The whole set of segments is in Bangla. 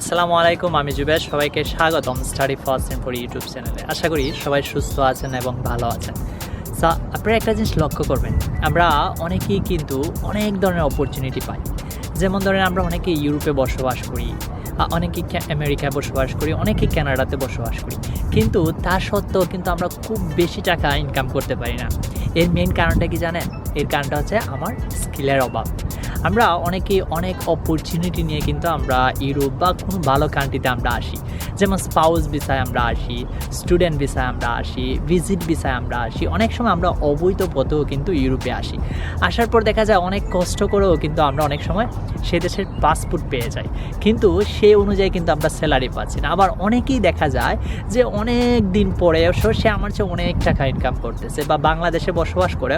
আসসালামু আলাইকুম, আমি জুবেশ। সবাইকে স্বাগতম স্টাডি ফার্স্ট ফর ইউটিউব চ্যানেলে। আশা করি সবাই সুস্থ আছেন এবং ভালো আছেন। আপনারা একটা জিনিস লক্ষ্য করবেন, আমরা অনেকেই কিন্তু অনেক ধরনের অপরচুনিটি পাই। যেমন ধরেন, আমরা অনেকেই ইউরোপে বসবাস করি, অনেকেই আমেরিকায় বসবাস করি, অনেকেই কানাডাতে বসবাস করি, কিন্তু তা সত্ত্বেও কিন্তু আমরা খুব বেশি টাকা ইনকাম করতে পারি না। এর মেইন কারণটা কি জানেন? এর কারণটা হচ্ছে আমার স্কিলের অভাব। আমরা অনেকেই অনেক অপরচুনিটি নিয়ে কিন্তু আমরা ইউরোপ বা কোনো ভালো কান্ট্রিতে আমরা আসি। যেমন স্পাউস ভিসায় আমরা আসি, স্টুডেন্ট ভিসায় আমরা আসি, ভিজিট ভিসায় আমরা আসি। অনেক সময় আমরা অবৈধ পথেও কিন্তু ইউরোপে আসি। আসার পর দেখা যায় অনেক কষ্ট করেও কিন্তু আমরা অনেক সময় সে দেশের পাসপোর্ট পেয়ে যাই, কিন্তু সেই অনুযায়ী কিন্তু আমরা স্যালারি পাচ্ছি না। আবার অনেকেই দেখা যায় যে অনেক দিন পরে সে আমার চেয়ে অনেক টাকা ইনকাম করতেছে বা বাংলাদেশে বসবাস করে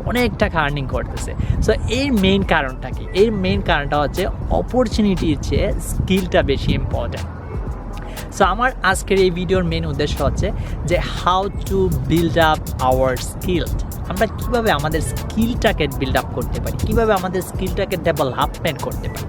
অনেক টাকা আর্নিং করতেছে। সো এর মেইন কারণটা কি? এর মেইন কারণটা হচ্ছে অপরচুনিটির চেয়ে স্কিলটা বেশি ইম্পর্ট্যান্ট। সো আমার আজকের এই ভিডিওর মেইন উদ্দেশ্য হচ্ছে যে how to build up our skill. আমরা কীভাবে আমাদের স্কিলটাকে বিল্ড আপ করতে পারি, কীভাবে আমাদের স্কিলটাকে ডেভেলপমেন্ট করতে পারি।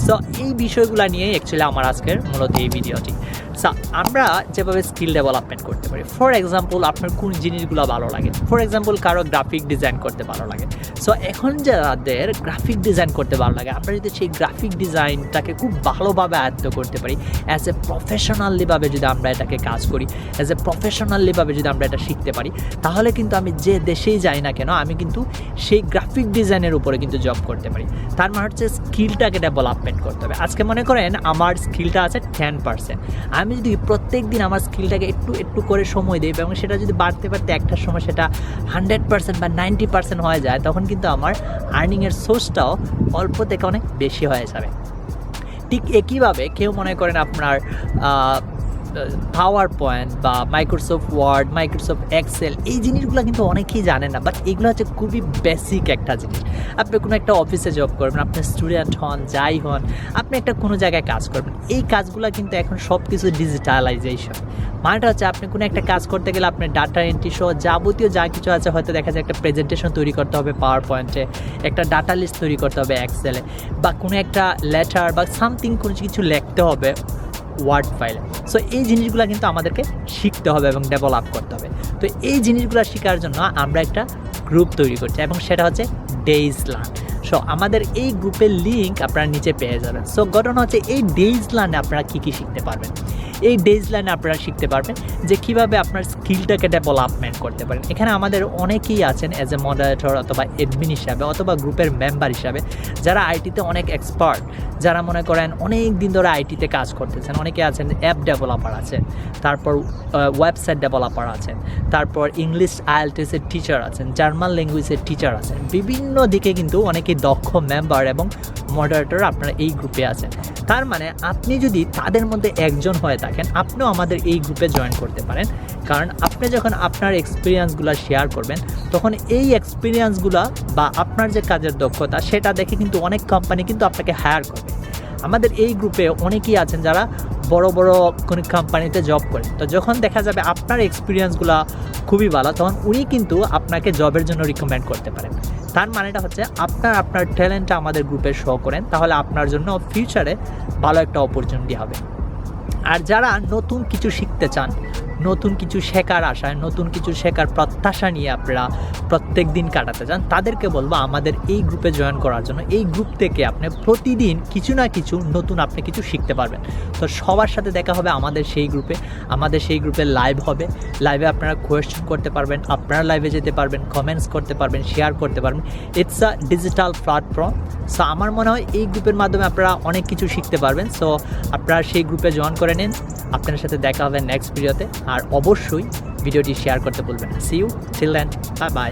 সো এই বিষয়গুলো নিয়ে অ্যাকচুয়ালি আমার আজকের মূলত এই ভিডিওটি। সো আমরা যেভাবে স্কিল ডেভেলপমেন্ট করতে পারি, ফর এক্সাম্পল আপনার কোন জিনিসগুলো ভালো লাগে। ফর এক্সাম্পল কারো গ্রাফিক ডিজাইন করতে ভালো লাগে। সো এখন যাদের গ্রাফিক ডিজাইন করতে ভালো লাগে, আমরা যদি সেই গ্রাফিক ডিজাইনটাকে খুব ভালোভাবে আয়ত্ত করতে পারি, অ্যাজ এ প্রফেশনালিভাবে যদি আমরা এটাকে কাজ করি, অ্যাজ এ প্রফেশনালিভাবে যদি আমরা এটা শিখতে পারি, তাহলে কিন্তু আমি যে দেশেই যাই না কেন, আমি কিন্তু সেই গ্রাফিক ডিজাইনের উপরে কিন্তু জব করতে পারি। তার মানে হচ্ছে স্কিলটাকে ডেভেলপমেন্ট করতে হবে। আজকে মনে করেন আমার স্কিলটা আছে 10%। আমি যদি প্রত্যেক দিন আমার স্কিলটাকে একটু একটু করে সময় দিই এবং সেটা যদি বাড়তে বাড়তে একটার সময় সেটা 100% বা 90% হয়ে যায়, তখন কিন্তু আমার আর্নিংয়ের সোর্সটাও অল্প থেকে অনেক বেশি হয়ে যাবে। ঠিক একইভাবে কেউ মনে করেন আপনার পাওয়ার পয়েন্ট বা মাইক্রোসফট ওয়ার্ড, মাইক্রোসফট এক্সেল, এই জিনিসগুলো কিন্তু অনেকেই জানেন না, বাট এগুলো হচ্ছে খুবই বেসিক একটা জিনিস। আপনি কোনো একটা অফিসে জব করবেন, আপনি স্টুডেন্ট হন, যাই হন, আপনি একটা কোনো জায়গায় কাজ করবেন, এই কাজগুলো কিন্তু এখন সব কিছু ডিজিটালাইজেশন। মানেটা হচ্ছে আপনি কোনো একটা কাজ করতে গেলে আপনার ডাটা এন্ট্রি সহ যাবতীয় যা কিছু আছে, হয়তো দেখা যায় একটা প্রেজেন্টেশন তৈরি করতে হবে পাওয়ার পয়েন্টে, একটা ডাটা লিস্ট তৈরি করতে হবে এক্সেলে, বা কোনো একটা লেটার বা সামথিং কোনো কিছু লিখতে হবে ওয়ার্ড ফাইলে। সো এই জিনিসগুলো কিন্তু আমাদেরকে শিখতে হবে এবং ডেভেলপ করতে হবে। তো এই জিনিসগুলো শেখার জন্য আমরা একটা গ্রুপ তৈরি করছি এবং সেটা হচ্ছে DaysLearn। সো আমাদের এই গ্রুপের লিঙ্ক আপনারা নিচে পেয়ে যাবেন। সো ঘটনা হচ্ছে এই DaysLearn আপনারা কী কী শিখতে পারবেন। এই DaysLearn আপনারা শিখতে পারবেন যে কীভাবে আপনার স্কিলটাকে ডেভেলপমেন্ট করতে পারেন। এখানে আমাদের অনেকেই আছেন অ্যাজ এ মডারেটর অথবা অ্যাডমিন হিসাবে অথবা গ্রুপের মেম্বার হিসাবে, যারা আইটিতে অনেক এক্সপার্ট, যারা মনে করেন অনেক দিন ধরে আইটিতে কাজ করতেছেন। অনেকে আছেন অ্যাপ ডেভেলপার আছেন, তারপর ওয়েবসাইট ডেভেলপার আছেন, তারপর ইংলিশ আইএলটিএসের টিচার আছেন, জার্মান ল্যাঙ্গুয়েজের টিচার আছেন। বিভিন্ন দিকে কিন্তু অনেকেই দক্ষ মেম্বার এবং মডারেটর আপনারা এই গ্রুপে আছেন। তার মানে আপনি যদি তাদের মধ্যে একজন হয়ে থাকেন, আপনিও আমাদের এই গ্রুপে জয়েন করতে পারেন। কারণ আপনি যখন আপনার এক্সপিরিয়েন্সগুলো শেয়ার করবেন, তখন এই এক্সপিরিয়েন্সগুলো বা আপনার যে কাজের দক্ষতা, সেটা দেখে কিন্তু অনেক কোম্পানি কিন্তু আপনাকে হায়ার করবে। আমাদের এই গ্রুপে অনেকেই আছেন যারা বড় বড় কোনো কোম্পানিতে জব করেন। তো যখন দেখা যাবে আপনার এক্সপিরিয়েন্সগুলো খুবই ভালো, তখন উনি কিন্তু আপনাকে জবের জন্য রিকমেন্ড করতে পারেন। তার মানেটা হচ্ছে আপনার ট্যালেন্টটা আমাদের গ্রুপে শো করেন, তাহলে আপনার জন্য ফিউচারে ভালো একটা অপরচুনিটি হবে। আর যারা নতুন কিছু শিখতে চান, নতুন কিছু শেখার আশায়, নতুন কিছু শেখার প্রত্যাশা নিয়ে আপনারা প্রত্যেক দিন কাটাতে চান, তাদেরকে বলবো আমাদের এই গ্রুপে জয়েন করার জন্য। এই গ্রুপ থেকে আপনি প্রতিদিন কিছু না কিছু নতুন আপনি কিছু শিখতে পারবেন। তো সবার সাথে দেখা হবে আমাদের সেই গ্রুপে। আমাদের সেই গ্রুপে লাইভ হবে, লাইভে আপনারা কোয়েশ্চেন করতে পারবেন, আপনারা লাইভে যেতে পারবেন, কমেন্টস করতে পারবেন, শেয়ার করতে পারবেন। It's a digital platform. So আমার মনে হয় এই গ্রুপের মাধ্যমে আপনারা অনেক কিছু শিখতে পারবেন। সো আপনারা সেই গ্রুপে জয়েন করে নিন। আপনার সাথে দেখা হবে নেক্সট ভিডিওতে। আর অবশ্যই ভিডিওটি শেয়ার করতে ভুলবেন না। See you till then, bye by.